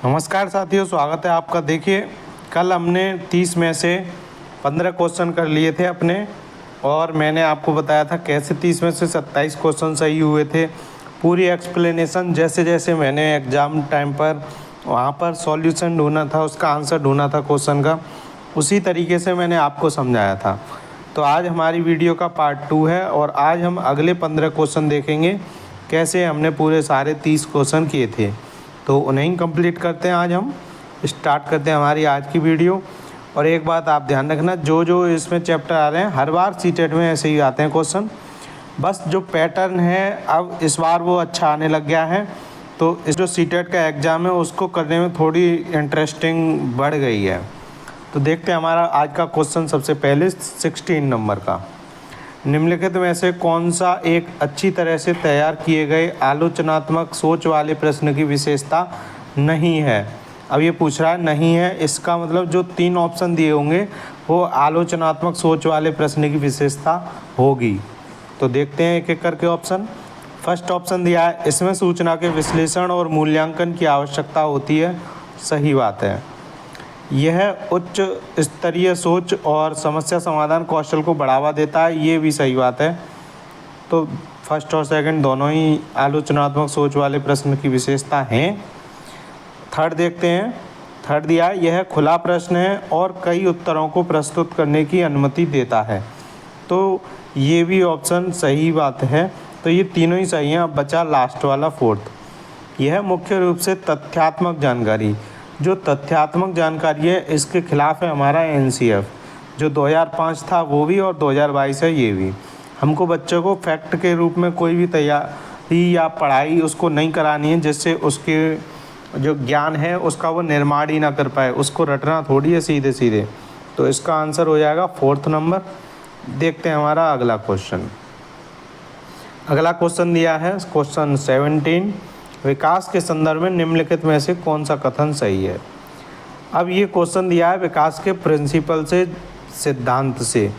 नमस्कार साथियों, स्वागत है आपका। देखिए, कल हमने 30 में से 15 क्वेश्चन कर लिए थे अपने, और मैंने आपको बताया था कैसे 30 में से 27 क्वेश्चन सही हुए थे। पूरी एक्सप्लेनेशन जैसे जैसे मैंने एग्ज़ाम टाइम पर वहाँ पर सॉल्यूशन ढूंढना था, उसका आंसर ढूंढना था क्वेश्चन का, उसी तरीके से मैंने आपको समझाया था। तो आज हमारी वीडियो का पार्ट 2 है और आज हम अगले 15 क्वेश्चन देखेंगे, कैसे हमने पूरे सारे 30 क्वेश्चन किए थे। तो उन्हें कंप्लीट करते हैं। आज हम स्टार्ट करते हैं हमारी आज की वीडियो। और एक बात आप ध्यान रखना, जो इसमें चैप्टर आ रहे हैं हर बार सीटेट में ऐसे ही आते हैं क्वेश्चन, बस जो पैटर्न है अब इस बार वो अच्छा आने लग गया है। तो इस जो सीटेट का एग्ज़ाम है उसको करने में थोड़ी इंटरेस्टिंग बढ़ गई है। तो देखते हैं हमारा आज का क्वेश्चन। सबसे पहले 16 नंबर का, निम्नलिखित में से कौन सा एक अच्छी तरह से तैयार किए गए आलोचनात्मक सोच वाले प्रश्न की विशेषता नहीं है। अब ये पूछ रहा है नहीं है, इसका मतलब जो 3 ऑप्शन दिए होंगे वो आलोचनात्मक सोच वाले प्रश्न की विशेषता होगी। तो देखते हैं एक एक करके ऑप्शन। फर्स्ट ऑप्शन दिया है, इसमें सूचना के विश्लेषण और मूल्यांकन की आवश्यकता होती है। सही बात है। यह उच्च स्तरीय सोच और समस्या समाधान कौशल को बढ़ावा देता है। ये भी सही बात है। तो फर्स्ट और सेकंड दोनों ही आलोचनात्मक सोच वाले प्रश्न की विशेषता हैं। थर्ड देखते हैं। थर्ड दिया है, यह खुला प्रश्न है और कई उत्तरों को प्रस्तुत करने की अनुमति देता है। तो ये भी ऑप्शन सही बात है। तो ये तीनों ही सही हैं। अब बचा लास्ट वाला फोर्थ। यह मुख्य रूप से तथ्यात्मक जानकारी, जो तथ्यात्मक जानकारी है इसके खिलाफ है हमारा एनसीएफ, जो 2005 था वो भी और 2022 है ये भी। हमको बच्चों को फैक्ट के रूप में कोई भी तैयारी या पढ़ाई उसको नहीं करानी है, जिससे उसके जो ज्ञान है उसका वो निर्माण ही ना कर पाए। उसको रटना थोड़ी है सीधे सीधे। तो इसका आंसर हो जाएगा 4th नंबर। देखते हैं हमारा अगला क्वेश्चन। अगला क्वेश्चन दिया है क्वेश्चन 17, विकास के संदर्भ में निम्नलिखित में से कौन सा कथन सही है। अब ये क्वेश्चन दिया है विकास के प्रिंसिपल से, सिद्धांत से।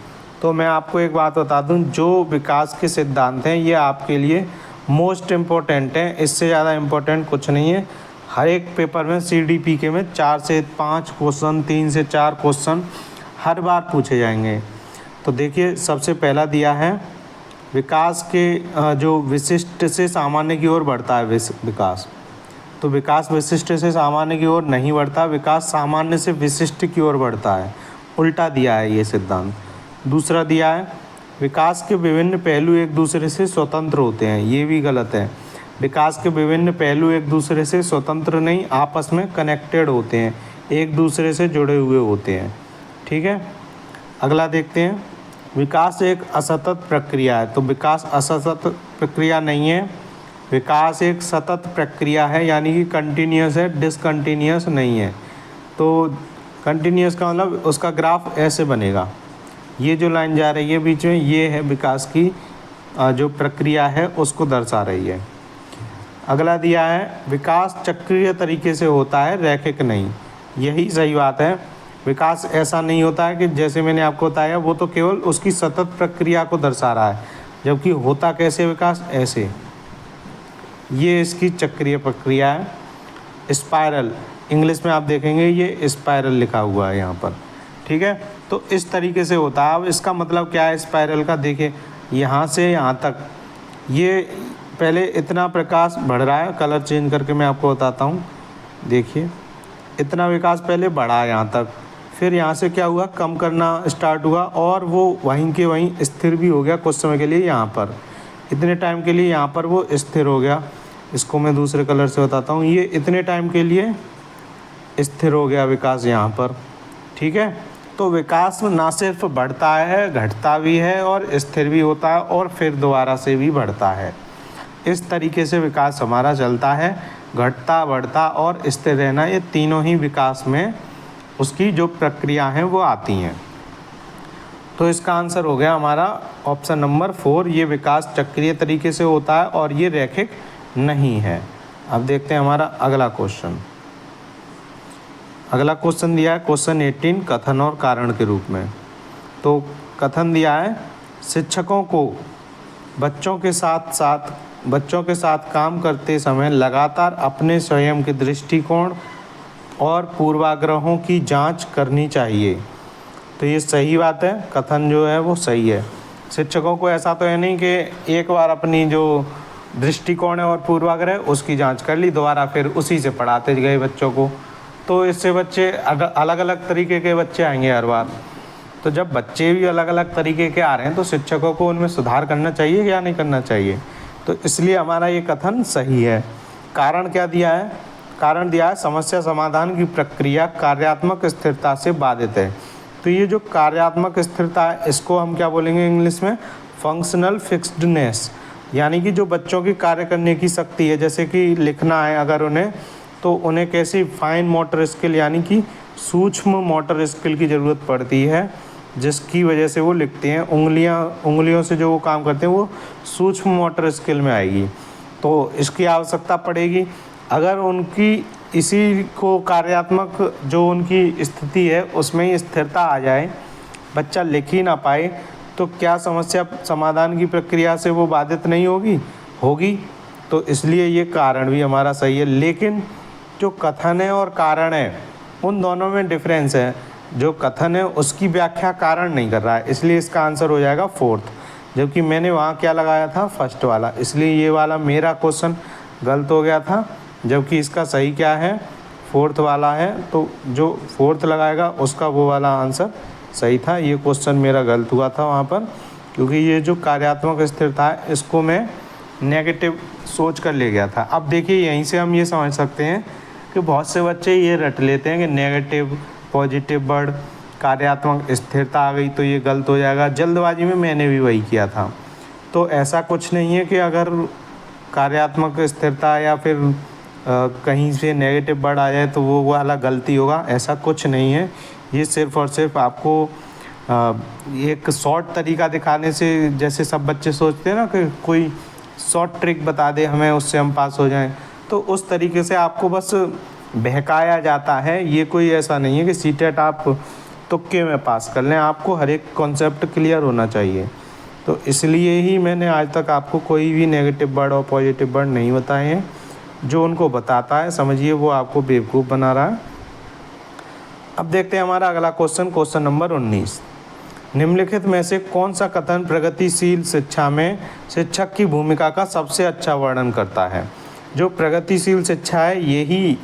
तो मैं आपको एक बात बता दूं, जो विकास के सिद्धांत हैं ये आपके लिए मोस्ट इम्पोर्टेंट हैं। इससे ज़्यादा इम्पोर्टेंट कुछ नहीं है। हर एक पेपर में CDPK में 4 से 5 क्वेश्चन, 3 से 4 क्वेश्चन हर बार पूछे जाएंगे। तो देखिए, सबसे पहला दिया है विकास के जो विशिष्ट से सामान्य की ओर बढ़ता है विकास। तो विकास विशिष्ट से सामान्य की ओर नहीं बढ़ता, विकास सामान्य से विशिष्ट की ओर बढ़ता है। उल्टा दिया है ये सिद्धांत। दूसरा दिया है विकास के विभिन्न पहलू एक दूसरे से स्वतंत्र होते हैं। ये भी गलत है। विकास के विभिन्न पहलू एक दूसरे से स्वतंत्र नहीं, आपस में कनेक्टेड होते हैं, एक दूसरे से जुड़े हुए होते हैं। ठीक है। अगला देखते हैं, विकास एक असतत प्रक्रिया है। तो विकास असतत प्रक्रिया नहीं है, विकास एक सतत प्रक्रिया है, यानी कि कंटिन्यूस है, डिसकंटिन्यूस नहीं है। तो कंटिन्यूस का मतलब उसका ग्राफ ऐसे बनेगा। ये जो लाइन जा रही है बीच में, ये है विकास की जो प्रक्रिया है उसको दर्शा रही है। अगला दिया है विकास चक्रीय तरीके से होता है, रैखिक नहीं। यही सही बात है। विकास ऐसा नहीं होता है कि जैसे मैंने आपको बताया, वो तो केवल उसकी सतत प्रक्रिया को दर्शा रहा है, जबकि होता कैसे विकास, ऐसे। ये इसकी चक्रीय प्रक्रिया है। स्पाइरल, इंग्लिश में आप देखेंगे ये स्पाइरल लिखा हुआ है यहाँ पर। ठीक है। तो इस तरीके से होता है। अब इसका मतलब क्या है स्पाइरल का, देखिए यहाँ से यहाँ तक ये पहले इतना प्रकाश बढ़ रहा है, कलर चेंज करके मैं आपको बताता हूँ। देखिए इतना विकास पहले बढ़ा यहाँ तक, फिर यहाँ से क्या हुआ, कम करना स्टार्ट हुआ और वो वहीं के वहीं स्थिर भी हो गया कुछ समय के लिए। यहाँ पर इतने टाइम के लिए यहाँ पर वो स्थिर हो गया। इसको मैं दूसरे कलर से बताता हूँ। ये इतने टाइम के लिए स्थिर हो गया विकास यहाँ पर। ठीक है। तो विकास ना सिर्फ बढ़ता है, घटता भी है और स्थिर भी होता है और फिर दोबारा से भी बढ़ता है। इस तरीके से विकास हमारा चलता है। घटता, बढ़ता और स्थिर रहना, ये तीनों ही विकास में उसकी जो प्रक्रिया हैं वो आती हैं। तो इसका आंसर हो गया हमारा ऑप्शन नंबर 4। ये विकास चक्रीय तरीके से होता है और ये रैखिक नहीं है। अब देखते हैं हमारा अगला क्वेश्चन। अगला क्वेश्चन दिया है क्वेश्चन 18, कथन और कारण के रूप में। तो कथन दिया है, शिक्षकों को बच्चों के साथ काम करते समय लगातार अपने स्वयं के दृष्टिकोण, और पूर्वाग्रहों की जांच करनी चाहिए। तो ये सही बात है, कथन जो है वो सही है। शिक्षकों को ऐसा तो है नहीं कि एक बार अपनी जो दृष्टिकोण है और पूर्वाग्रह उसकी जांच कर ली, दोबारा फिर उसी से पढ़ाते गए बच्चों को, तो इससे बच्चे अलग अलग तरीके के बच्चे आएंगे हर बार। तो जब बच्चे भी अलग अलग तरीके के आ रहे हैं तो शिक्षकों को उनमें सुधार करना चाहिए या नहीं करना चाहिए। तो इसलिए हमारा ये कथन सही है। कारण क्या दिया है? कारण दिया है समस्या समाधान की प्रक्रिया कार्यात्मक स्थिरता से बाधित है। तो ये जो कार्यात्मक स्थिरता है इसको हम क्या बोलेंगे इंग्लिश में? फंक्शनल फिक्स्डनेस। यानी कि जो बच्चों की कार्य करने की शक्ति है, जैसे कि लिखना है अगर उन्हें, तो उन्हें कैसी फाइन मोटर स्किल यानी कि सूक्ष्म मोटर स्किल की ज़रूरत पड़ती है, जिसकी वजह से वो लिखते हैं। उंगलियों से जो वो काम करते हैं वो सूक्ष्म मोटर स्किल में आएगी, तो इसकी आवश्यकता पड़ेगी। अगर उनकी इसी को कार्यात्मक जो उनकी स्थिति है उसमें ही स्थिरता आ जाए, बच्चा लिख ही ना पाए, तो क्या समस्या समाधान की प्रक्रिया से वो बाधित नहीं होगी। तो इसलिए ये कारण भी हमारा सही है। लेकिन जो कथन है और कारण है उन दोनों में डिफरेंस है। जो कथन है उसकी व्याख्या कारण नहीं कर रहा है, इसलिए इसका आंसर हो जाएगा फोर्थ। जबकि मैंने वहाँ क्या लगाया था? फर्स्ट वाला, इसलिए ये वाला मेरा क्वेश्चन गलत हो गया था। जबकि इसका सही क्या है? फोर्थ वाला है। तो जो फोर्थ लगाएगा उसका वो वाला आंसर सही था। ये क्वेश्चन मेरा गलत हुआ था वहाँ पर, क्योंकि ये जो कार्यात्मक स्थिरता है इसको मैं नेगेटिव सोच कर ले गया था। अब देखिए यहीं से हम ये समझ सकते हैं कि बहुत से बच्चे ये रट लेते हैं कि नेगेटिव पॉजिटिव वर्ड, कार्यात्मक स्थिरता आ गई तो ये गलत हो जाएगा। जल्दबाजी में मैंने भी वही किया था। तो ऐसा कुछ नहीं है कि अगर कार्यात्मक स्थिरता या फिर कहीं से नेगेटिव वर्ड आ जाए तो वो वाला गलती होगा, ऐसा कुछ नहीं है। ये सिर्फ़ और सिर्फ आपको एक शॉर्ट तरीका दिखाने से, जैसे सब बच्चे सोचते हैं ना कि कोई शॉर्ट ट्रिक बता दे हमें उससे हम पास हो जाएं, तो उस तरीके से आपको बस बहकाया जाता है। ये कोई ऐसा नहीं है कि सीटेट आप तुक्के में पास कर लें, आपको हर एक कॉन्सेप्ट क्लियर होना चाहिए। तो इसलिए ही मैंने आज तक आपको कोई भी नेगेटिव वर्ड और पॉजिटिव वर्ड नहीं बताए हैं। जो उनको बताता है समझिए वो आपको बेवकूफ़ बना रहा है। अब देखते हैं हमारा अगला क्वेश्चन, क्वेश्चन नंबर 19। निम्नलिखित में से कौन सा कथन प्रगतिशील शिक्षा में शिक्षक की भूमिका का सबसे अच्छा वर्णन करता है? जो प्रगतिशील शिक्षा है यही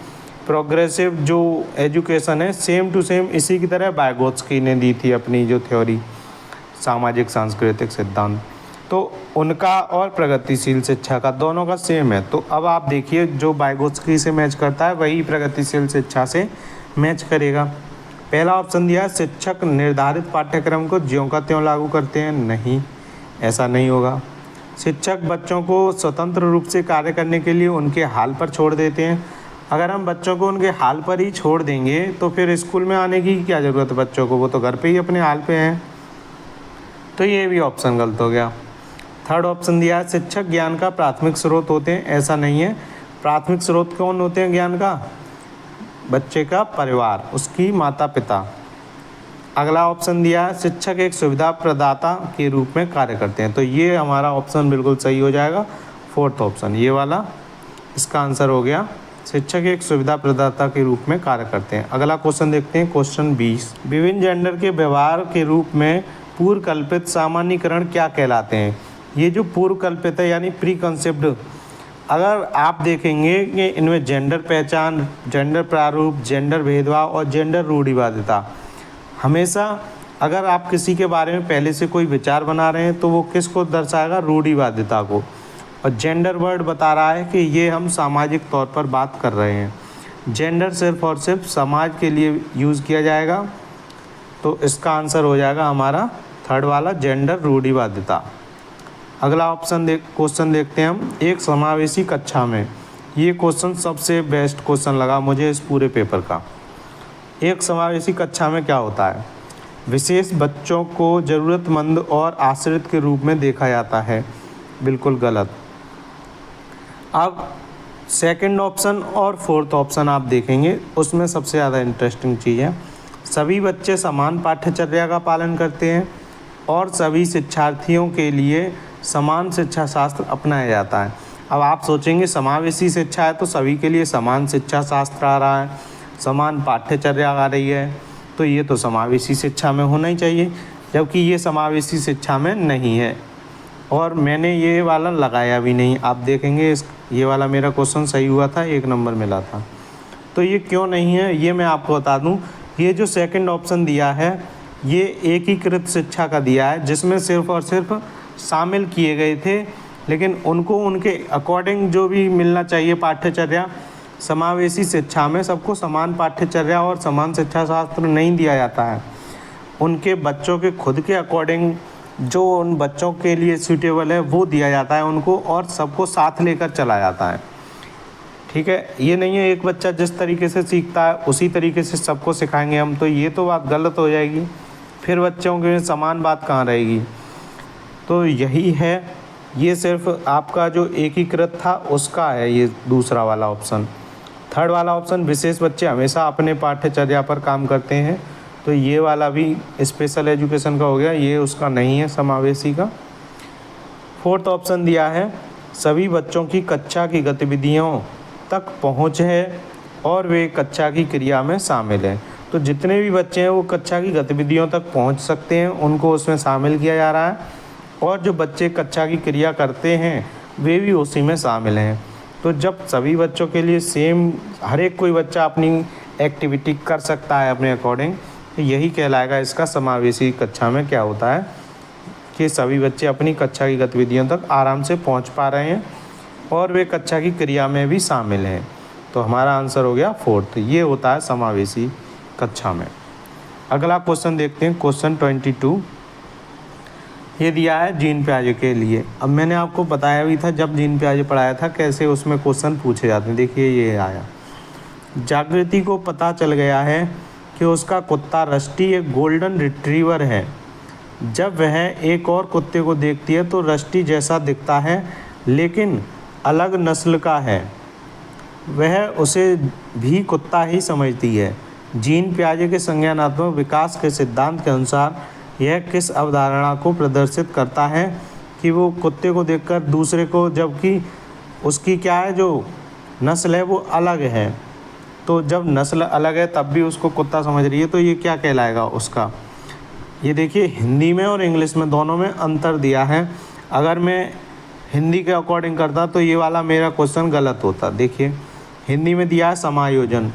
प्रोग्रेसिव जो एजुकेशन है, सेम टू सेम इसी की तरह वाइगोत्स्की ने दी थी अपनी जो थ्योरी सामाजिक सांस्कृतिक सिद्धांत, तो उनका और प्रगतिशील शिक्षा का दोनों का सेम है। तो अब आप देखिए जो वाइगोत्स्की से मैच करता है वही प्रगतिशील शिक्षा से मैच करेगा। पहला ऑप्शन दिया है शिक्षक निर्धारित पाठ्यक्रम को ज्यों का त्यों लागू करते हैं। नहीं, ऐसा नहीं होगा। शिक्षक बच्चों को स्वतंत्र रूप से कार्य करने के लिए उनके हाल पर छोड़ देते हैं। अगर हम बच्चों को उनके हाल पर ही छोड़ देंगे तो फिर स्कूल में आने की क्या ज़रूरत है बच्चों को, वो तो घर पे ही अपने हाल पे हैं। तो ये भी ऑप्शन गलत हो गया। थर्ड ऑप्शन दिया है शिक्षक ज्ञान का प्राथमिक स्रोत होते हैं। ऐसा नहीं है। प्राथमिक स्रोत कौन होते हैं ज्ञान का? बच्चे का परिवार, उसकी माता पिता। अगला ऑप्शन दिया है शिक्षक एक सुविधा प्रदाता के रूप में कार्य करते हैं। तो ये हमारा ऑप्शन बिल्कुल सही हो जाएगा, फोर्थ ऑप्शन ये वाला इसका आंसर हो गया। शिक्षक एक सुविधा प्रदाता के रूप में कार्य करते हैं। अगला क्वेश्चन देखते हैं, क्वेश्चन 20। विभिन्न जेंडर के व्यवहार के रूप में पूर्व कल्पित सामान्यीकरण क्या कहलाते हैं? ये जो पूर्व कल्पित है यानी प्री कंसेप्ट, अगर आप देखेंगे कि इनमें जेंडर पहचान, जेंडर प्रारूप, जेंडर भेदभाव और जेंडर रूढ़िवादिता, हमेशा अगर आप किसी के बारे में पहले से कोई विचार बना रहे हैं तो वो किसको दर्शाएगा? रूढ़िवादिता को। और जेंडर वर्ड बता रहा है कि ये हम सामाजिक तौर पर बात कर रहे हैं। जेंडर सिर्फ और सिर्फ समाज के लिए यूज़ किया जाएगा। तो इसका आंसर हो जाएगा हमारा थर्ड वाला, जेंडर रूढ़िवादिता। अगला ऑप्शन क्वेश्चन देखते हैं हम, एक समावेशी कक्षा में। ये क्वेश्चन सबसे बेस्ट क्वेश्चन लगा मुझे इस पूरे पेपर का। एक समावेशी कक्षा में क्या होता है? विशेष बच्चों को ज़रूरतमंद और आश्रित के रूप में देखा जाता है। बिल्कुल गलत। अब सेकंड ऑप्शन और फोर्थ ऑप्शन आप देखेंगे, उसमें सबसे ज़्यादा इंटरेस्टिंग चीज़ है, सभी बच्चे समान पाठ्यचर्या का पालन करते हैं और सभी शिक्षार्थियों के लिए समान शिक्षा शास्त्र अपनाया जाता है। अब आप सोचेंगे समावेशी शिक्षा है तो सभी के लिए समान शिक्षा शास्त्र आ रहा है, समान पाठ्यचर्या आ रही है, तो ये तो समावेशी शिक्षा में होना ही चाहिए, जबकि ये समावेशी शिक्षा में नहीं है और मैंने ये वाला लगाया भी नहीं। आप देखेंगे ये वाला मेरा क्वेश्चन सही हुआ था, 1 नंबर मिला था। तो ये क्यों नहीं है ये मैं आपको बता दूं। ये जो सेकंड ऑप्शन दिया है ये एकीकृत शिक्षा का दिया है, जिसमें सिर्फ और सिर्फ शामिल किए गए थे, लेकिन उनको उनके अकॉर्डिंग जो भी मिलना चाहिए पाठ्यचर्या, समावेशी शिक्षा में सबको समान पाठ्यचर्या और समान शिक्षा शास्त्र नहीं दिया जाता है। उनके बच्चों के खुद के अकॉर्डिंग जो उन बच्चों के लिए सूटेबल है वो दिया जाता है उनको, और सबको साथ लेकर चला जाता है। ठीक है, ये नहीं है एक बच्चा जिस तरीके से सीखता है उसी तरीके से सबको सिखाएंगे हम, तो ये तो बात गलत हो जाएगी, फिर बच्चों के समान बात कहाँ रहेगी। तो यही है, ये सिर्फ आपका जो एकीकृत था उसका है ये दूसरा वाला ऑप्शन। थर्ड वाला ऑप्शन विशेष बच्चे हमेशा अपने पाठ्यचर्या पर काम करते हैं, तो ये वाला भी स्पेशल एजुकेशन का हो गया, ये उसका नहीं है समावेशी का। फोर्थ ऑप्शन दिया है सभी बच्चों की कक्षा की गतिविधियों तक पहुँच है और वे कक्षा की क्रिया में शामिल हैं। तो जितने भी बच्चे हैं वो कक्षा की गतिविधियों तक पहुँच सकते हैं, उनको उसमें शामिल किया जा रहा है, और जो बच्चे कक्षा की क्रिया करते हैं वे भी उसी में शामिल हैं। तो जब सभी बच्चों के लिए सेम, हर एक कोई बच्चा अपनी एक्टिविटी कर सकता है अपने अकॉर्डिंग, तो यही कहलाएगा इसका समावेशी कक्षा में क्या होता है कि सभी बच्चे अपनी कक्षा की गतिविधियों तक आराम से पहुंच पा रहे हैं और वे कक्षा की क्रिया में भी शामिल हैं। तो हमारा आंसर हो गया फोर्थ, ये होता है समावेशी कक्षा में। अगला क्वेश्चन देखते हैं, क्वेश्चन 22। ये दिया है जीन पियाजे के लिए। अब मैंने आपको बताया भी था जब जीन पियाजे पढ़ाया था कैसे उसमें क्वेश्चन पूछे जाते हैं। देखिए ये आया, जागृति को पता चल गया है कि उसका कुत्ता रस्टी एक गोल्डन रिट्रीवर है। जब वह एक और कुत्ते को देखती है तो रस्टी जैसा दिखता है लेकिन अलग नस्ल का है। वह उसे भी कुत्ता ही समझती है। जीन पियाजे के संज्ञानात्मक विकास के सिद्धांत के अनुसार यह किस अवधारणा को प्रदर्शित करता है कि वो कुत्ते को देखकर दूसरे को, जबकि उसकी क्या है जो नस्ल है वो अलग है, तो जब नस्ल अलग है तब भी उसको कुत्ता समझ रही है, तो ये क्या कहलाएगा उसका। ये देखिए हिंदी में और इंग्लिश में दोनों में अंतर दिया है। अगर मैं हिंदी के अकॉर्डिंग करता तो ये वाला मेरा क्वेश्चन गलत होता। देखिए हिंदी में दिया है समायोजन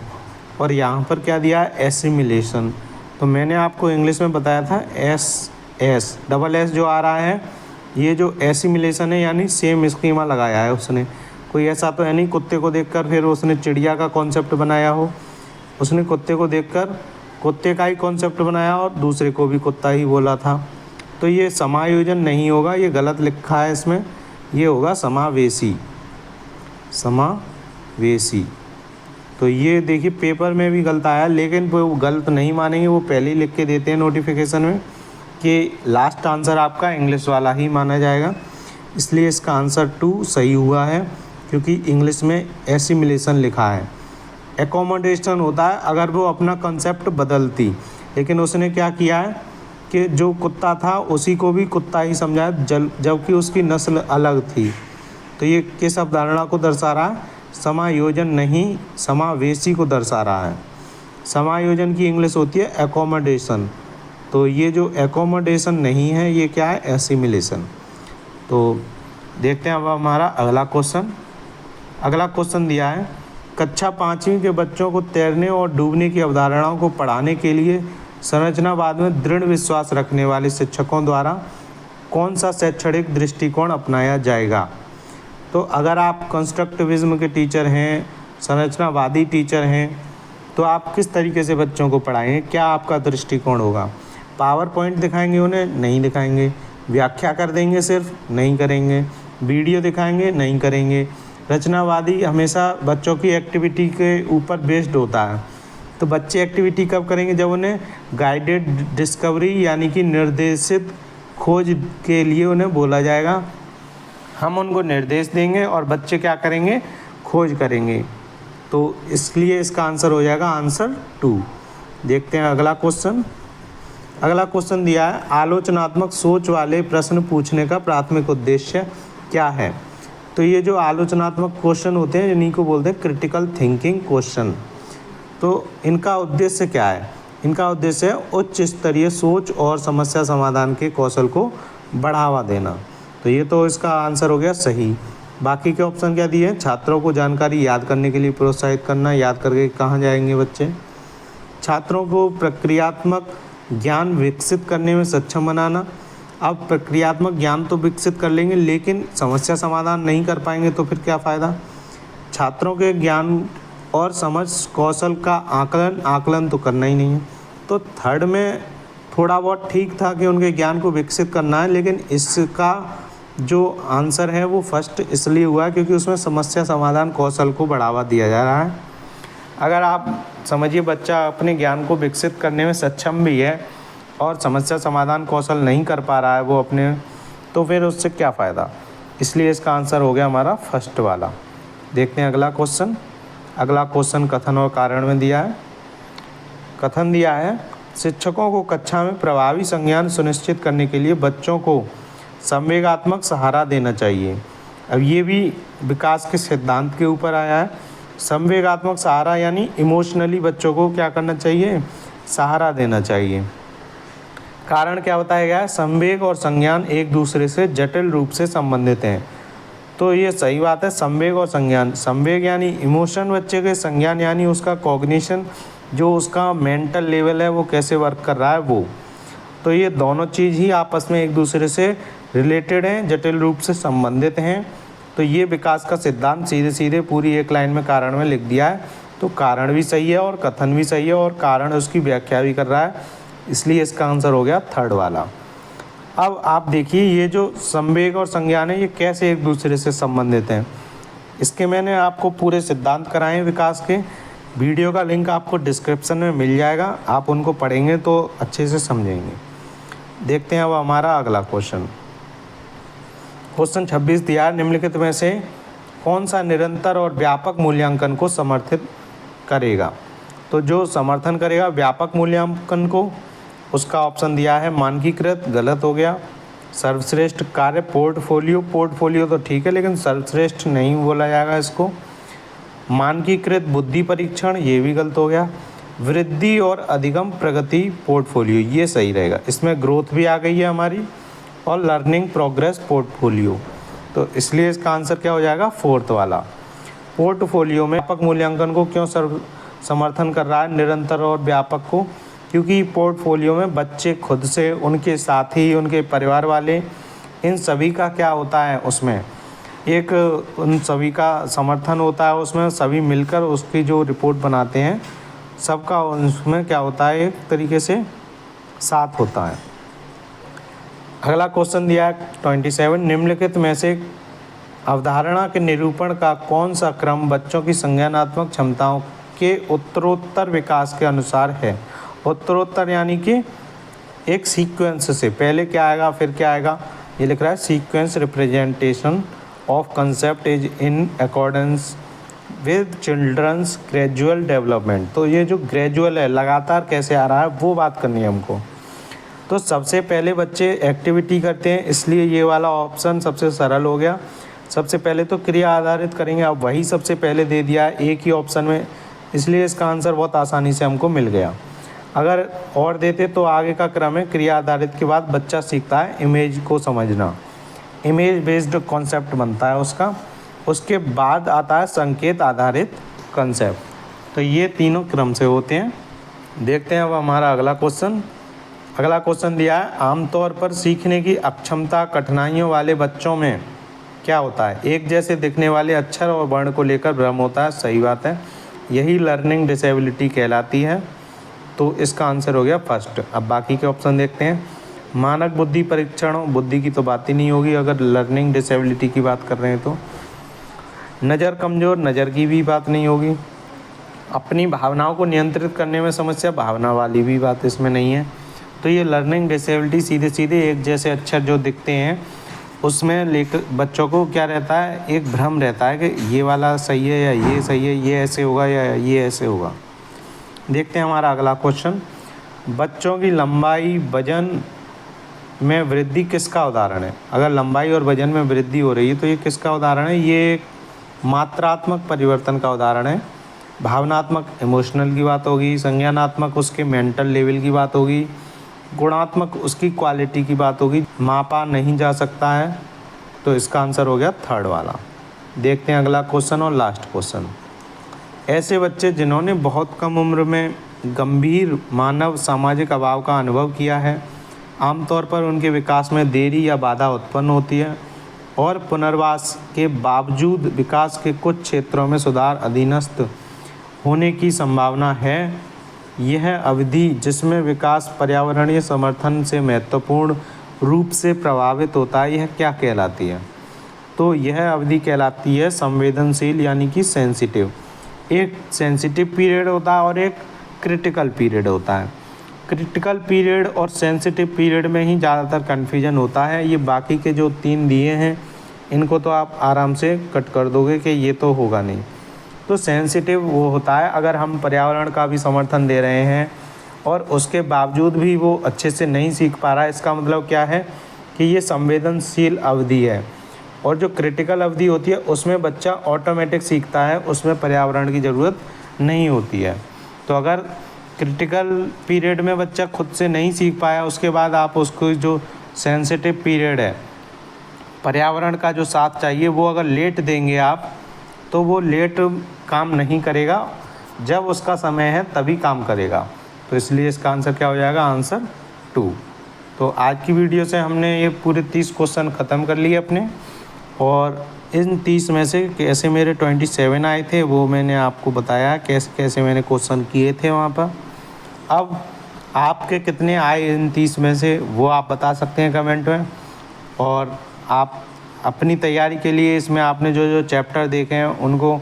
और यहाँ पर क्या दिया है एसिमिलेशन। तो मैंने आपको इंग्लिश में बताया था डबल एस जो आ रहा है ये जो एसिमिलेशन है, यानी सेम स्कीमा लगाया है उसने। कोई ऐसा तो है नहीं कुत्ते को देखकर फिर उसने चिड़िया का कॉन्सेप्ट बनाया हो। उसने कुत्ते को देखकर कुत्ते का ही कॉन्सेप्ट बनाया और दूसरे को भी कुत्ता ही बोला था। तो ये समायोजन नहीं होगा, ये गलत लिखा है इसमें, ये होगा समावेशी। तो ये देखिए पेपर में भी गलत आया, लेकिन वो गलत नहीं मानेंगे, वो पहले ही लिख के देते हैं नोटिफिकेशन में कि लास्ट आंसर आपका इंग्लिश वाला ही माना जाएगा। इसलिए इसका आंसर 2 सही हुआ है, क्योंकि इंग्लिश में एसिमिलेशन लिखा है। एकोमोडेशन होता है अगर वो अपना कंसेप्ट बदलती, लेकिन उसने क्या किया है कि जो कुत्ता था उसी को भी कुत्ता ही समझा जबकि उसकी नस्ल अलग थी। तो ये किस अवधारणा को दर्शा रहा है, समायोजन नहीं समावेशी को दर्शा रहा है। समायोजन की इंग्लिश होती है एकोमोडेशन, तो ये जो एकोमोडेशन नहीं है ये क्या है एसिमिलेशन। तो देखते हैं अब हमारा अगला क्वेश्चन। अगला क्वेश्चन दिया है कक्षा 5वीं के बच्चों को तैरने और डूबने की अवधारणाओं को पढ़ाने के लिए संरचनावाद में दृढ़ विश्वास रखने वाले शिक्षकों द्वारा कौन सा शैक्षणिक दृष्टिकोण अपनाया जाएगा। तो अगर आप कंस्ट्रक्टिविज्म के टीचर हैं, संरचनावादी टीचर हैं, तो आप किस तरीके से बच्चों को पढ़ाएंगे, क्या आपका दृष्टिकोण होगा। पावर पॉइंट दिखाएंगे उन्हें, नहीं दिखाएंगे। व्याख्या कर देंगे सिर्फ, नहीं करेंगे। वीडियो दिखाएंगे, नहीं करेंगे। रचनावादी हमेशा बच्चों की एक्टिविटी के ऊपर बेस्ड होता है, तो बच्चे एक्टिविटी कब करेंगे, जब उन्हें गाइडेड डिस्कवरी यानी कि निर्देशित खोज के लिए उन्हें बोला जाएगा। हम उनको निर्देश देंगे और बच्चे क्या करेंगे, खोज करेंगे। तो इसलिए इसका आंसर हो जाएगा आंसर 2। देखते हैं अगला क्वेश्चन। अगला क्वेश्चन दिया है आलोचनात्मक सोच वाले प्रश्न पूछने का प्राथमिक उद्देश्य क्या है। तो ये जो आलोचनात्मक क्वेश्चन होते हैं इन्हीं को बोलते हैं क्रिटिकल थिंकिंग क्वेश्चन। तो इनका उद्देश्य क्या है? इनका उद्देश्य है उच्च स्तरीय सोच और समस्या समाधान के कौशल को बढ़ावा देना। तो ये तो इसका आंसर हो गया सही। बाकी के ऑप्शन क्या दिए हैं? छात्रों को जानकारी याद करने के लिए प्रोत्साहित करना। याद करके कहाँ जाएंगे बच्चे? छात्रों को प्रक्रियात्मक ज्ञान विकसित करने में सक्षम बनाना। अब प्रक्रियात्मक ज्ञान तो विकसित कर लेंगे लेकिन समस्या समाधान नहीं कर पाएंगे तो फिर क्या फ़ायदा? छात्रों के ज्ञान और समझ कौशल का आकलन तो करना ही नहीं है। तो थर्ड में थोड़ा बहुत ठीक था कि उनके ज्ञान को विकसित करना है, लेकिन इसका जो आंसर है वो फर्स्ट इसलिए हुआ है क्योंकि उसमें समस्या समाधान कौशल को बढ़ावा दिया जा रहा है। अगर आप समझिए बच्चा अपने ज्ञान को विकसित करने में सक्षम भी है और समस्या समाधान कौशल नहीं कर पा रहा है वो अपने, तो फिर उससे क्या फ़ायदा? इसलिए इसका आंसर हो गया हमारा फर्स्ट वाला। देखते हैं अगला क्वेश्चन। अगला क्वेश्चन कथन और कारण में दिया है। कथन दिया है, शिक्षकों को कक्षा में प्रभावी संज्ञान सुनिश्चित करने के लिए बच्चों को संवेगात्मक सहारा देना चाहिए। अब ये भी विकास के सिद्धांत के ऊपर आया है। संवेगात्मक सहारा यानी इमोशनली बच्चों को क्या करना चाहिए? सहारा देना चाहिए। कारण क्या बताया गया है? संवेग और संज्ञान एक दूसरे से जटिल रूप से संबंधित हैं। तो ये सही बात है। संवेग और संज्ञान, संवेग यानी इमोशन बच्चे के, संज्ञान यानी उसका कॉग्निशन, जो उसका मेंटल लेवल है वो कैसे वर्क कर रहा है वो। तो ये दोनों चीज़ ही आपस में एक दूसरे से रिलेटेड हैं, जटिल रूप से संबंधित हैं। तो ये विकास का सिद्धांत सीधे सीधे पूरी एक लाइन में कारण में लिख दिया है। तो कारण भी सही है और कथन भी सही है और कारण उसकी व्याख्या भी कर रहा है, इसलिए इसका आंसर हो गया थर्ड वाला। अब आप देखिए ये जो संवेग और संज्ञान है ये कैसे एक दूसरे से संबंधित हैं। इसके मैंने आपको पूरे सिद्धांत कराए हैं विकास के। वीडियो का लिंक आपको डिस्क्रिप्शन में मिल जाएगा, आप उनको पढ़ेंगे तो अच्छे से समझेंगे। देखते हैं अब हमारा अगला क्वेश्चन। क्वेश्चन 26 दिया है, निम्नलिखित में से कौन सा निरंतर और व्यापक मूल्यांकन को समर्थित करेगा? तो जो समर्थन करेगा व्यापक मूल्यांकन को, उसका ऑप्शन दिया है मानकीकृत, गलत हो गया। सर्वश्रेष्ठ कार्य पोर्टफोलियो, पोर्टफोलियो तो ठीक है लेकिन सर्वश्रेष्ठ नहीं बोला जाएगा इसको। मानकीकृत बुद्धि परीक्षण, ये भी गलत हो गया। वृद्धि और अधिगम प्रगति पोर्टफोलियो, ये सही रहेगा। इसमें ग्रोथ भी आ गई है हमारी, और लर्निंग प्रोग्रेस पोर्टफोलियो, तो इसलिए इसका आंसर क्या हो जाएगा? फोर्थ वाला। पोर्टफोलियो में व्यापक मूल्यांकन को क्यों समर्थन कर रहा है, निरंतर और व्यापक को? क्योंकि पोर्टफोलियो में बच्चे खुद से, उनके साथी, उनके परिवार वाले, इन सभी का क्या होता है उसमें एक, उन सभी का समर्थन होता है उसमें, सभी मिलकर उसकी जो रिपोर्ट बनाते हैं सबका उसमें क्या होता है, एक तरीके से साथ होता है। अगला क्वेश्चन दिया है 27, निम्नलिखित में से अवधारणा के निरूपण का कौन सा क्रम बच्चों की संज्ञानात्मक क्षमताओं के उत्तरोत्तर विकास के अनुसार है? उत्तरोत्तर यानी कि एक सीक्वेंस से, पहले क्या आएगा फिर क्या आएगा, ये लिख रहा है sequence representation of concept is in accordance with children's gradual development. तो ये जो ग्रेजुअल है, लगातार कैसे आ रहा है, वो बात करनी है हमको। तो सबसे पहले बच्चे एक्टिविटी करते हैं, इसलिए ये वाला ऑप्शन सबसे सरल हो गया। सबसे पहले तो क्रिया आधारित करेंगे, अब वही सबसे पहले दे दिया है एक ही ऑप्शन में, इसलिए इसका आंसर बहुत आसानी से हमको मिल गया। अगर और देते तो आगे का क्रम है, क्रिया आधारित के बाद बच्चा सीखता है इमेज को समझना, इमेज बेस्ड कॉन्सेप्ट बनता है उसका, उसके बाद आता है संकेत आधारित कॉन्सेप्ट। तो ये तीनों क्रम से होते हैं। देखते हैं अब हमारा अगला क्वेश्चन। अगला क्वेश्चन दिया है, आमतौर पर सीखने की अक्षमता कठिनाइयों वाले बच्चों में क्या होता है? एक जैसे दिखने वाले अक्षर और वर्ण को लेकर भ्रम होता है, सही बात है, यही लर्निंग डिसेबिलिटी कहलाती है। तो इसका आंसर हो गया फर्स्ट। अब बाकी के ऑप्शन देखते हैं। मानक बुद्धि परीक्षण, बुद्धि की तो बात ही नहीं होगी अगर लर्निंग डिसेबिलिटी की बात कर रहे हैं तो। नज़र कमज़ोर, नज़र की भी बात नहीं होगी। अपनी भावनाओं को नियंत्रित करने में समस्या, भावना वाली भी बात इसमें नहीं है। तो ये लर्निंग डिसेबिलिटी सीधे सीधे एक जैसे अक्षर जो दिखते हैं उसमें लेकर बच्चों को क्या रहता है, एक भ्रम रहता है कि ये वाला सही है या ये सही है, ये ऐसे होगा या ये ऐसे होगा। देखते हैं हमारा अगला क्वेश्चन। बच्चों की लंबाई वजन में वृद्धि किसका उदाहरण है? अगर लंबाई और वजन में वृद्धि हो रही है तो ये किसका उदाहरण है? ये एक मात्रात्मक परिवर्तन का उदाहरण है। भावनात्मक इमोशनल की बात होगी, संज्ञानात्मक उसके मेंटल लेवल की बात होगी, गुणात्मक उसकी क्वालिटी की बात होगी। मापा नहीं जा सकता है, तो इसका आंसर हो गया थर्ड वाला। देखते हैं अगला क्वेश्चन और लास्ट क्वेश्चन। ऐसे बच्चे जिन्होंने बहुत कम उम्र में गंभीर मानव सामाजिक अभाव का अनुभव किया है, आमतौर पर उनके विकास में देरी या बाधा उत्पन्न होती है और पुनर्वास के बावजूद विकास के कुछ क्षेत्रों में सुधार अधीनस्थ होने की संभावना है। यह अवधि जिसमें विकास पर्यावरणीय समर्थन से महत्वपूर्ण रूप से प्रभावित होता है, यह क्या कहलाती है? तो यह अवधि कहलाती है संवेदनशील यानी कि सेंसिटिव। एक सेंसिटिव पीरियड होता है और एक क्रिटिकल पीरियड होता है। क्रिटिकल पीरियड और सेंसिटिव पीरियड में ही ज़्यादातर कन्फ्यूजन होता है। ये बाकी के जो 3 दिए हैं इनको तो आप आराम से कट कर दोगे कि ये तो होगा नहीं। तो सेंसिटिव वो होता है अगर हम पर्यावरण का भी समर्थन दे रहे हैं और उसके बावजूद भी वो अच्छे से नहीं सीख पा रहा है, इसका मतलब क्या है कि ये संवेदनशील अवधि है। और जो क्रिटिकल अवधि होती है उसमें बच्चा ऑटोमेटिक सीखता है, उसमें पर्यावरण की ज़रूरत नहीं होती है। तो अगर क्रिटिकल पीरियड में बच्चा खुद से नहीं सीख पाया, उसके बाद आप उसको जो सेंसिटिव पीरियड है, पर्यावरण का जो साथ चाहिए, वो अगर लेट देंगे आप, तो वो लेट काम नहीं करेगा। जब उसका समय है तभी काम करेगा। तो इसलिए इसका आंसर क्या हो जाएगा? आंसर 2। तो आज की वीडियो से हमने ये पूरे 30 क्वेश्चन ख़त्म कर लिए अपने, और इन 30 में से कैसे मेरे 27 आए थे वो मैंने आपको बताया, कैसे कैसे मैंने क्वेश्चन किए थे वहाँ पर। अब आपके कितने आए इन 30 में से वो आप बता सकते हैं कमेंट में। और आप अपनी तैयारी के लिए इसमें आपने जो जो चैप्टर देखे हैं उनको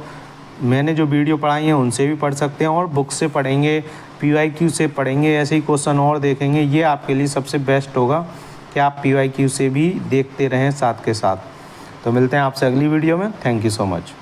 मैंने जो वीडियो पढ़ाई हैं उनसे भी पढ़ सकते हैं, और बुक से पढ़ेंगे, PYQ से पढ़ेंगे, ऐसे ही क्वेश्चन और देखेंगे। ये आपके लिए सबसे बेस्ट होगा कि आप PYQ से भी देखते रहें साथ के साथ। तो मिलते हैं आपसे अगली वीडियो में। Thank you so much.